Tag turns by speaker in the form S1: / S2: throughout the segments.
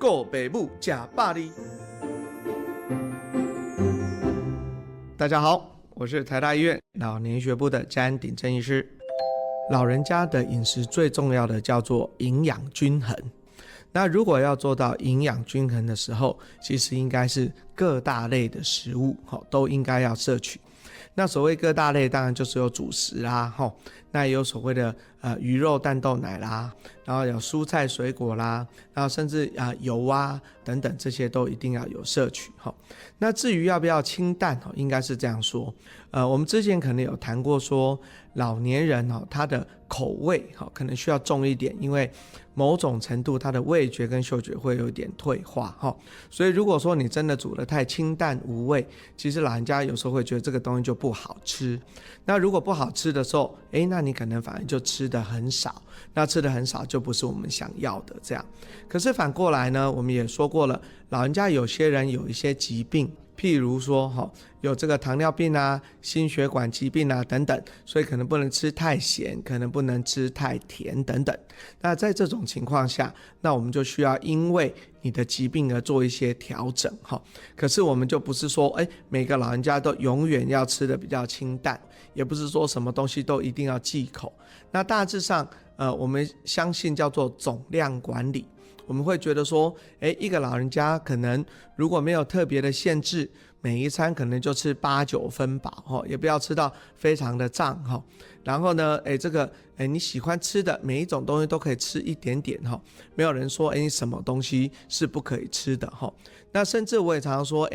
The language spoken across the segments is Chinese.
S1: 顾爸母吃饱哩。大家好，我是台大医院老年医学部的詹鼎正医师。老人家的饮食最重要的叫做营养均衡。那如果要做到营养均衡的时候，其实应该是各大类的食物都应该要摄取。那所谓各大类当然就是有主食啦，那也有所谓的鱼肉蛋豆奶啦，然后有蔬菜水果啦，然后甚至油啊等等，这些都一定要有摄取。那至于要不要清淡，应该是这样说，我们之前可能有谈过说，老年人他的口味可能需要重一点，因为某种程度他的味觉跟嗅觉会有点退化，所以如果说你真的煮得太清淡无味，其实老人家有时候会觉得这个东西就不好吃。那如果不好吃的时候，那你可能反而就吃得很少，那吃得很少就不是我们想要的这样。可是反过来呢，我们也说过了，老人家有些人有一些疾病，譬如说有这个糖尿病啊、心血管疾病啊等等，所以可能不能吃太咸，可能不能吃太甜等等。那在这种情况下，那我们就需要因为你的疾病而做一些调整。可是我们就不是说每个老人家都永远要吃的比较清淡，也不是说什么东西都一定要忌口。那大致上我们相信叫做总量管理。我们会觉得说一个老人家可能如果没有特别的限制，每一餐可能就吃8-9分饱，也不要吃到非常的胀。然后呢你喜欢吃的每一种东西都可以吃一点点，没有人说你什么东西是不可以吃的。那甚至我也常常说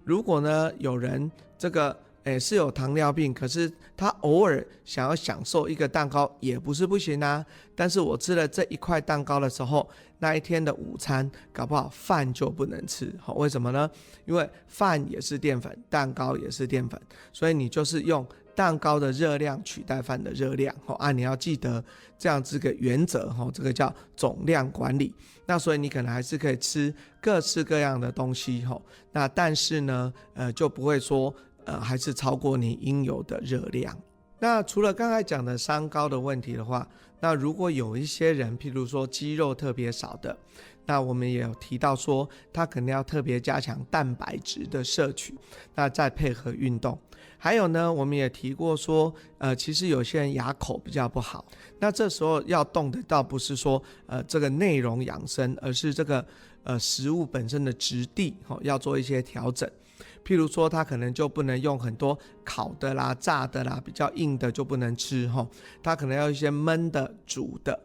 S1: 如果呢有人这个是有糖尿病，可是他偶尔想要享受一个蛋糕也不是不行啊。但是我吃了这一块蛋糕的时候，那一天的午餐搞不好饭就不能吃。为什么呢？因为饭也是淀粉，蛋糕也是淀粉，所以你就是用蛋糕的热量取代饭的热量。你要记得这样这个原则，这个叫总量管理。那所以你可能还是可以吃各式各样的东西，那但是呢就不会说还是超过你应有的热量。那除了刚才讲的三高的问题的话，那如果有一些人譬如说肌肉特别少的，那我们也有提到说他可能要特别加强蛋白质的摄取，那再配合运动。还有呢，我们也提过说其实有些人牙口比较不好，那这时候要动的倒不是说这个内容养生，而是这个食物本身的质地要做一些调整。譬如说他可能就不能用很多烤的啦、炸的啦，比较硬的就不能吃，他可能要一些焖的、煮的，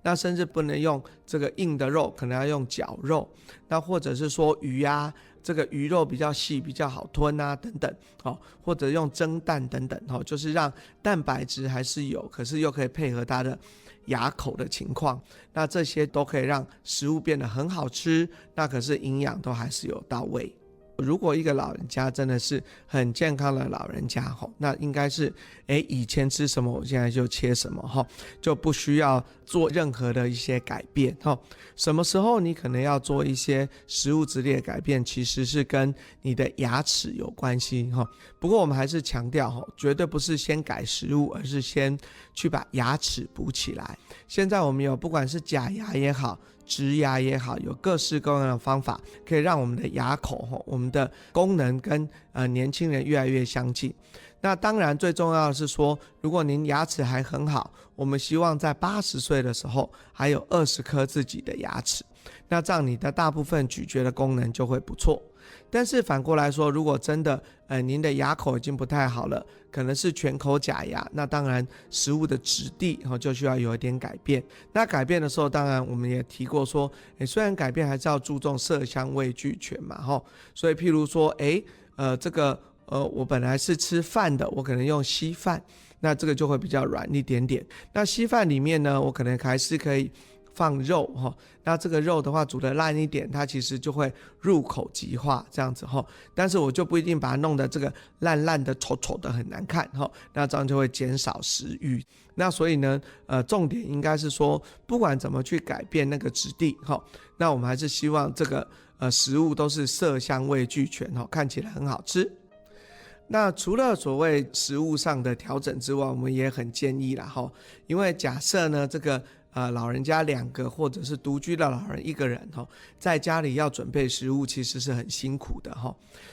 S1: 那甚至不能用这个硬的肉，可能要用绞肉，那或者是说鱼啊，这个鱼肉比较细比较好吞啊等等，或者用蒸蛋等等，就是让蛋白质还是有，可是又可以配合它的牙口的情况，那这些都可以让食物变得很好吃，那可是营养都还是有到位。如果一个老人家真的是很健康的老人家，那应该是以前吃什么我现在就切什么，就不需要做任何的一些改变。什么时候你可能要做一些食物质地的改变，其实是跟你的牙齿有关系。不过我们还是强调绝对不是先改食物，而是先去把牙齿补起来。现在我们有不管是假牙也好，植牙也好，有各式各样的方法可以让我们的牙口我们的功能跟年轻人越来越相近。那当然最重要的是说，如果您牙齿还很好，我们希望在80岁的时候还有20颗自己的牙齿，那这样你的大部分咀嚼的功能就会不错。但是反过来说，如果真的您的牙口已经不太好了，可能是全口假牙，那当然食物的质地就需要有一点改变。那改变的时候，当然我们也提过说虽然改变还是要注重色香味俱全嘛，所以譬如说这个我本来是吃饭的，我可能用稀饭，那这个就会比较软一点点。那稀饭里面呢，我可能还是可以放肉，那这个肉的话煮得烂一点，它其实就会入口即化这样子，但是我就不一定把它弄得这个烂烂的丑丑的很难看，那这样就会减少食欲。那所以呢重点应该是说，不管怎么去改变那个质地，那我们还是希望这个食物都是色香味俱全，看起来很好吃。那除了所谓食物上的调整之外，我们也很建议啦，因为假设呢这个老人家2个或者是独居的老人1个人在家里要准备食物其实是很辛苦的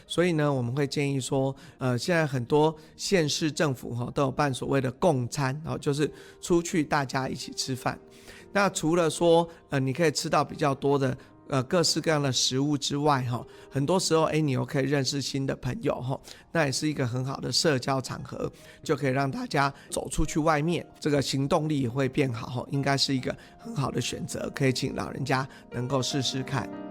S1: 所以呢我们会建议说现在很多县市政府都有办所谓的共餐就是出去大家一起吃饭。那除了说你可以吃到比较多的各式各样的食物之外很多时候你又可以认识新的朋友那也是一个很好的社交场合，就可以让大家走出去外面，这个行动力也会变好应该是一个很好的选择，可以请老人家能够试试看。